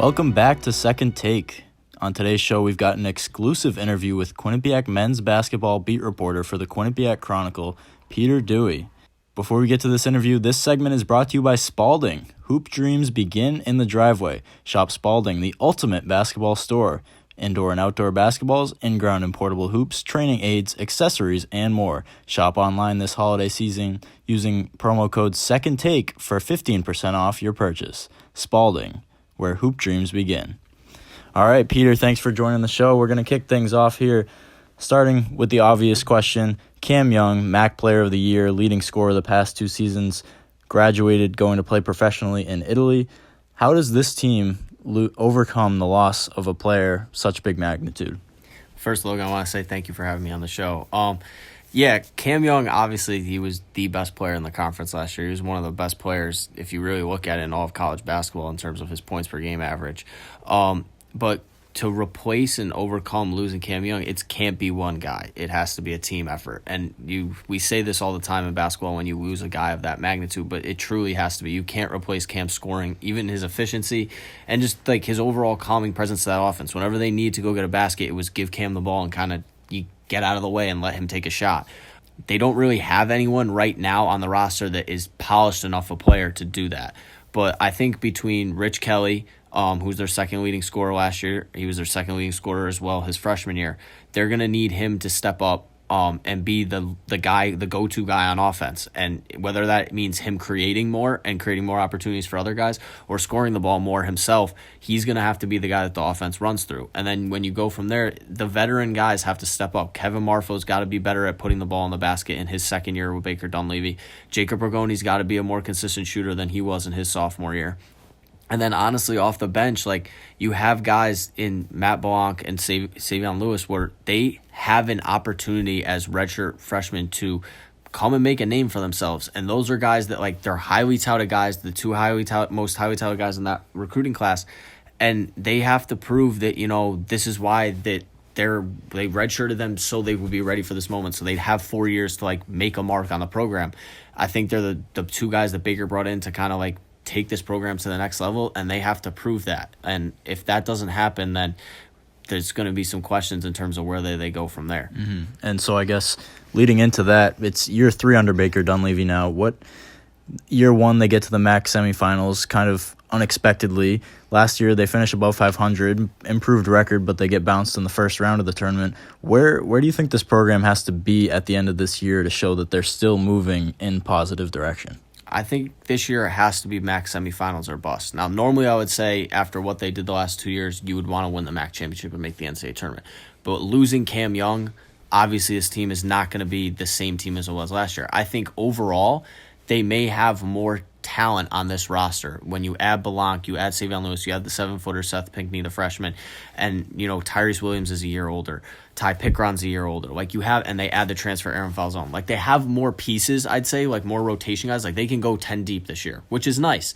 Welcome back to Second Take. On today's show, we've got an exclusive interview with Quinnipiac men's basketball beat reporter for the Quinnipiac Chronicle, Peter Dewey. Before we get to this interview, this segment is brought to you by Spalding. Hoop dreams begin in the driveway. Shop Spalding, the ultimate basketball store. Indoor and outdoor basketballs, in-ground and portable hoops, training aids, accessories, and more. Shop online this holiday season using promo code SECONDTAKE for 15% off your purchase. Spalding, where hoop dreams begin. All right, Peter, thanks for joining the show. We're going to kick things off here, starting with the obvious question. Cam Young, MAC Player of the Year, leading scorer the past two seasons, graduated going to play professionally in Italy. How does this team overcome the loss of a player such big magnitude? First, Logan, I want to say thank you for having me on the show. Cam Young, obviously, he was the best player in the conference last year. He was one of the best players, if you really look at it, in all of college basketball in terms of his points per game average. But to replace and overcome losing Cam Young, it can't be one guy. It has to be a team effort. And we say this all the time in basketball when you lose a guy of that magnitude, but it truly has to be. You can't replace Cam's scoring, even his efficiency, and just like his overall calming presence to that offense. Whenever they need to go get a basket, it was give Cam the ball and kind of you get out of the way and let him take a shot. They don't really have anyone right now on the roster that is polished enough a player to do that. But I think between Rich Kelly, who's their second leading scorer last year, he was their second leading scorer as well his freshman year, they're going to need him to step up and be the guy, the go-to guy on offense. And whether that means him creating more and creating more opportunities for other guys or scoring the ball more himself, he's going to have to be the guy that the offense runs through. And then when you go from there, the veteran guys have to step up. Kevin Marfo's got to be better at putting the ball in the basket in his second year with Baker Dunleavy. Jacob Bergoni's got to be a more consistent shooter than he was in his sophomore year. And then, honestly, off the bench, like you have guys in Matt Blanc and Savion Lewis where they have an opportunity as redshirt freshmen to come and make a name for themselves. And those are guys that, like, they're highly touted guys, the two most highly touted guys in that recruiting class. And they have to prove that, this is why that they redshirted them so they would be ready for this moment. So they'd have 4 years to, like, make a mark on the program. I think they're the two guys that Baker brought in to kind of, like, take this program to the next level, and they have to prove that. And if that doesn't happen, then there's going to be some questions in terms of where they go from there. Mm-hmm. And so I guess leading into that, it's year 3 under Baker Dunleavy now. What year 1 they get to the MAC semifinals kind of unexpectedly. Last year they finished above 500, improved record, but they get bounced in the first round of the tournament. Where do you think this program has to be at the end of this year to show that they're still moving in positive direction? I think this year it has to be MAC semifinals or bust. Now, normally I would say after what they did the last 2 years, you would want to win the MAC championship and make the NCAA tournament. But losing Cam Young, obviously this team is not going to be the same team as it was last year. I think overall they may have more talent on this roster. When you add Blanc, you add Savion Lewis, you add the 7-footer Seth Pinckney, the freshman, and Tyrese Williams is a year older. Ty Pickron's a year older. Like you have, and they add the transfer Aaron Falzone. Like they have more pieces, I'd say, like more rotation guys. Like they can go 10 deep this year, which is nice.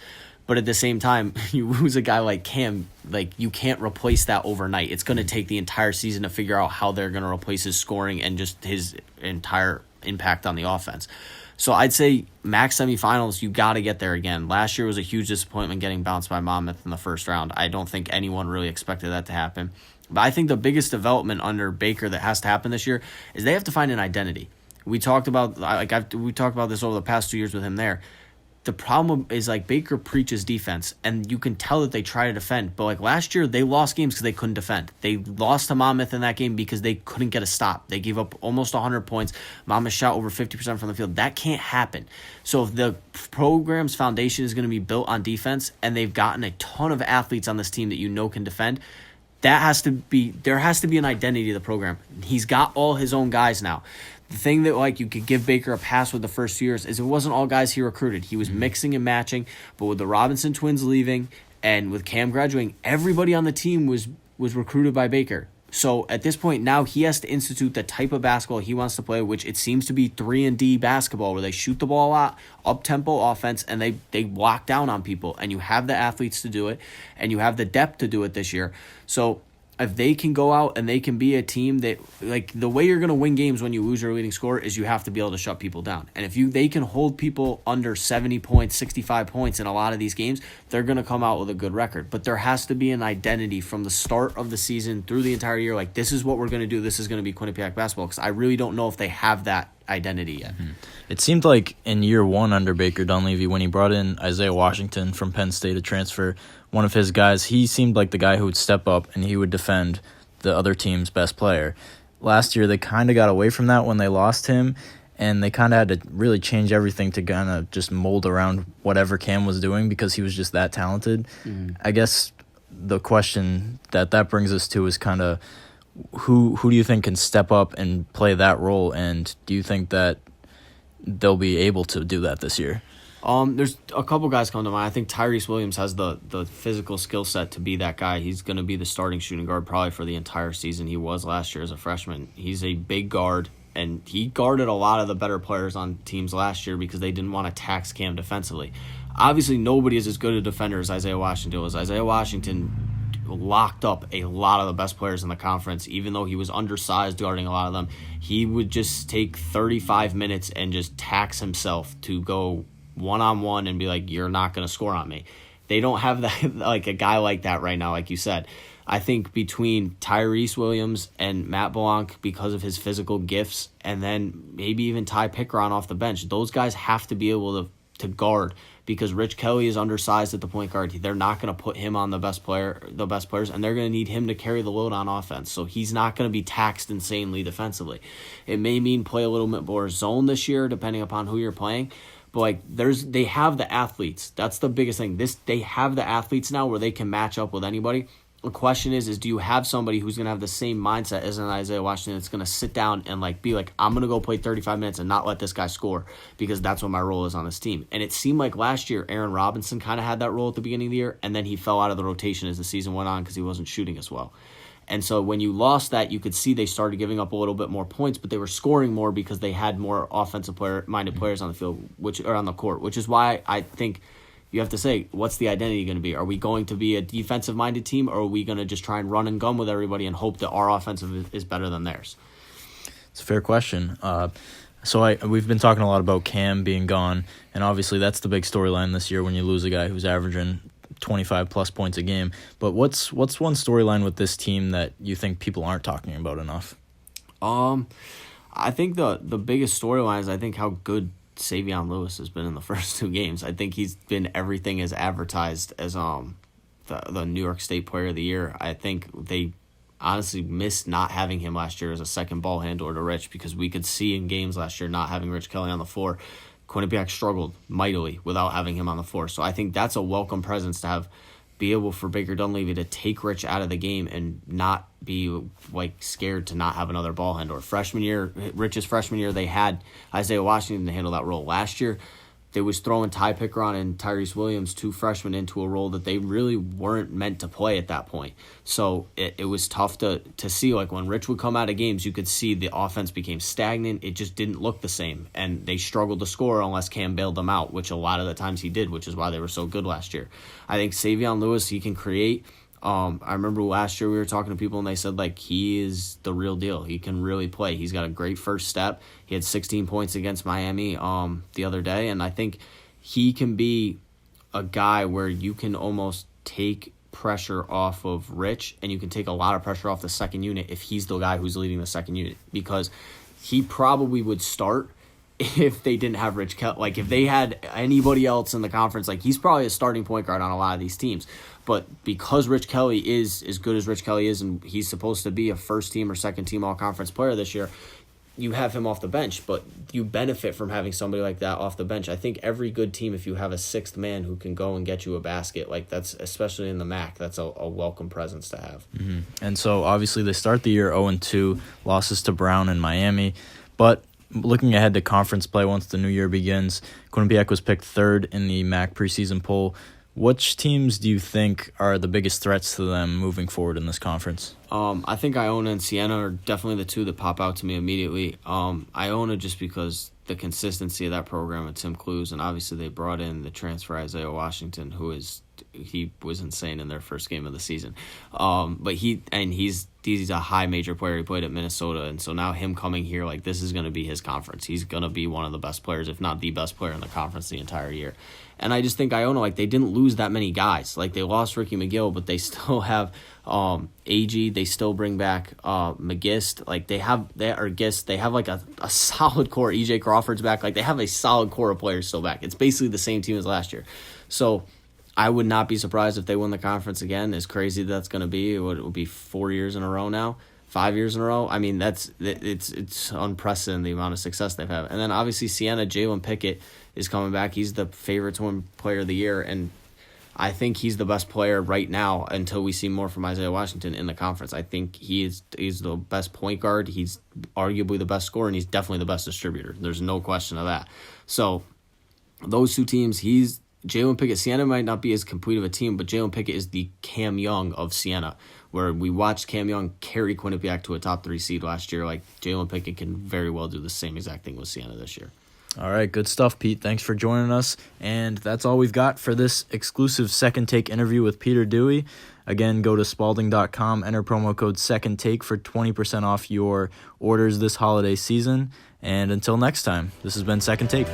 But at the same time, you lose a guy like Cam, like you can't replace that overnight. It's going to take the entire season to figure out how they're going to replace his scoring and just his entire impact on the offense. So I'd say MAC semifinals, you got to get there again. Last year was a huge disappointment getting bounced by Monmouth in the first round. I don't think anyone really expected that to happen. But I think the biggest development under Baker that has to happen this year is they have to find an identity. We talked about this over the past 2 years with him there. The problem is like Baker preaches defense, and you can tell that they try to defend. But like last year, they lost games because they couldn't defend. They lost to Monmouth in that game because they couldn't get a stop. They gave up almost 100 points. Monmouth shot over 50% from the field. That can't happen. So if the program's foundation is going to be built on defense, and they've gotten a ton of athletes on this team that can defend, there has to be an identity to the program. He's got all his own guys now. The thing that like you could give Baker a pass with the first 2 years is it wasn't all guys he recruited. He was mixing and matching, but with the Robinson twins leaving and with Cam graduating, everybody on the team was recruited by Baker. So at this point now he has to institute the type of basketball he wants to play, which it seems to be 3-and-D basketball where they shoot the ball a lot, up-tempo offense, and they lock down on people. And you have the athletes to do it, and you have the depth to do it this year. So if they can go out and they can be a team that, like, the way you're going to win games when you lose your leading scorer is you have to be able to shut people down. And if they can hold people under 70 points, 65 points in a lot of these games, they're going to come out with a good record. But there has to be an identity from the start of the season through the entire year. Like, this is what we're going to do. This is going to be Quinnipiac basketball, because I really don't know if they have that identity yet. It seemed like in year one under Baker Dunleavy, when he brought in Isaiah Washington from Penn State to transfer, one of his guys, he seemed like the guy who would step up and he would defend the other team's best player. Last year, they kind of got away from that when they lost him, and they kind of had to really change everything to kind of just mold around whatever Cam was doing because he was just that talented. I guess the question that brings us to is kind of who do you think can step up and play that role, and do you think that they'll be able to do that this year? There's a couple guys come to mind. I think Tyrese Williams has the physical skill set to be that guy. He's going to be the starting shooting guard probably for the entire season. He was last year as a freshman. He's a big guard, and he guarded a lot of the better players on teams last year because they didn't want to tax Cam defensively. Obviously, nobody is as good a defender as Isaiah Washington was. Isaiah Washington locked up a lot of the best players in the conference. Even though he was undersized guarding a lot of them, he would just take 35 minutes and just tax himself to go one-on-one and be like, you're not going to score on me. They don't have that, like, a guy like that right now, like you said. I think between Tyrese Williams and Matt Blanc, because of his physical gifts, and then maybe even Ty Pickron off the bench, those guys have to be able to guard, because Rich Kelly is undersized at the point guard. They're not going to put him on the best players, and they're going to need him to carry the load on offense. So he's not going to be taxed insanely defensively. It may mean play a little bit more zone this year, depending upon who you're playing. But like they have the athletes. That's the biggest thing. They have the athletes now where they can match up with anybody. The question is do you have somebody who's going to have the same mindset as an Isaiah Washington that's going to sit down and like be like, I'm going to go play 35 minutes and not let this guy score because that's what my role is on this team. And it seemed like last year Aaron Robinson kind of had that role at the beginning of the year, and then he fell out of the rotation as the season went on because he wasn't shooting as well. And so when you lost that, you could see they started giving up a little bit more points, but they were scoring more because they had more offensive minded players on the field, or on the court, which is why I think you have to say, what's the identity going to be? Are we going to be a defensive-minded team, or are we going to just try and run and gun with everybody and hope that our offensive is better than theirs? It's a fair question. We've been talking a lot about Cam being gone, and obviously that's the big storyline this year when you lose a guy who's averaging 25-plus points a game. But what's one storyline with this team that you think people aren't talking about enough? I think the biggest storyline is how good Savion Lewis has been in the first two games. I think he's been everything as advertised as the New York State Player of the Year. I think they honestly missed not having him last year as a second ball handler to Rich, because we could see in games last year not having Rich Kelly on the floor, Quinnipiac struggled mightily without having him on the floor. So I think that's a welcome presence to be able for Baker Dunleavy to take Rich out of the game and not be like scared to not have another ball handler. Rich's freshman year, they had Isaiah Washington to handle that role. Last year, they was throwing Ty Pickron and Tyrese Williams, two freshmen, into a role that they really weren't meant to play at that point. So it was tough to see. Like when Rich would come out of games, you could see the offense became stagnant. It just didn't look the same. And they struggled to score unless Cam bailed them out, which a lot of the times he did, which is why they were so good last year. I think Savion Lewis, he can create. I remember last year we were talking to people and they said like he is the real deal. He can really play. He's got a great first step. He had 16 points against Miami the other day, and I think he can be a guy where you can almost take pressure off of Rich, and you can take a lot of pressure off the second unit if he's the guy who's leading the second unit, because he probably would start if they didn't have Rich Kelly. Like if they had anybody else in the conference, like he's probably a starting point guard on a lot of these teams. But because Rich Kelly is as good as Rich Kelly is, and he's supposed to be a first-team or second-team all-conference player this year, you have him off the bench, but you benefit from having somebody like that off the bench. I think every good team, if you have a sixth man who can go and get you a basket, like that's, especially in the MAC, that's a welcome presence to have. Mm-hmm. And so obviously they start the year 0-2, losses to Brown and Miami, but looking ahead to conference play once the new year begins, Quinnipiac was picked third in the MAC preseason poll. Which teams do you think are the biggest threats to them moving forward in this conference? I think Iona and Siena are definitely the two that pop out to me immediately. Iona just because the consistency of that program with Tim Clues, and obviously they brought in the transfer Isaiah Washington, who is he was insane in their first game of the season. But he's a high major player. He played at Minnesota, and so now him coming here, like, this is going to be his conference. He's going to be one of the best players, if not the best player in the conference the entire year. And I just think Iona, like, they didn't lose that many guys. Like, they lost Ricky McGill, but they still have AG. They still bring back McGist. Like, they have like a solid core. EJ Crawford's back. Like, they have a solid core of players still back. It's basically the same team as last year. So I would not be surprised if they win the conference again. As crazy that's going to be, it will be 4 years in a row now, 5 years in a row. I mean, it's unprecedented the amount of success they've had. And then obviously Siena, Jalen Pickett is coming back. He's the favorite to win Player of the Year, and I think he's the best player right now until we see more from Isaiah Washington in the conference. I think he's the best point guard. He's arguably the best scorer, and he's definitely the best distributor. There's no question of that. So those two teams, Jalen Pickett. Siena might not be as complete of a team, but Jalen Pickett is the Cam Young of Siena, where we watched Cam Young carry Quinnipiac to a top 3 seed last year. Like, Jalen Pickett can very well do the same exact thing with Siena this year. All right, good stuff, Pete. Thanks for joining us. And that's all we've got for this exclusive Second Take interview with Peter Dewey. Again, go to spalding.com, enter promo code Second Take for 20% off your orders this holiday season. And until next time, this has been Second Take.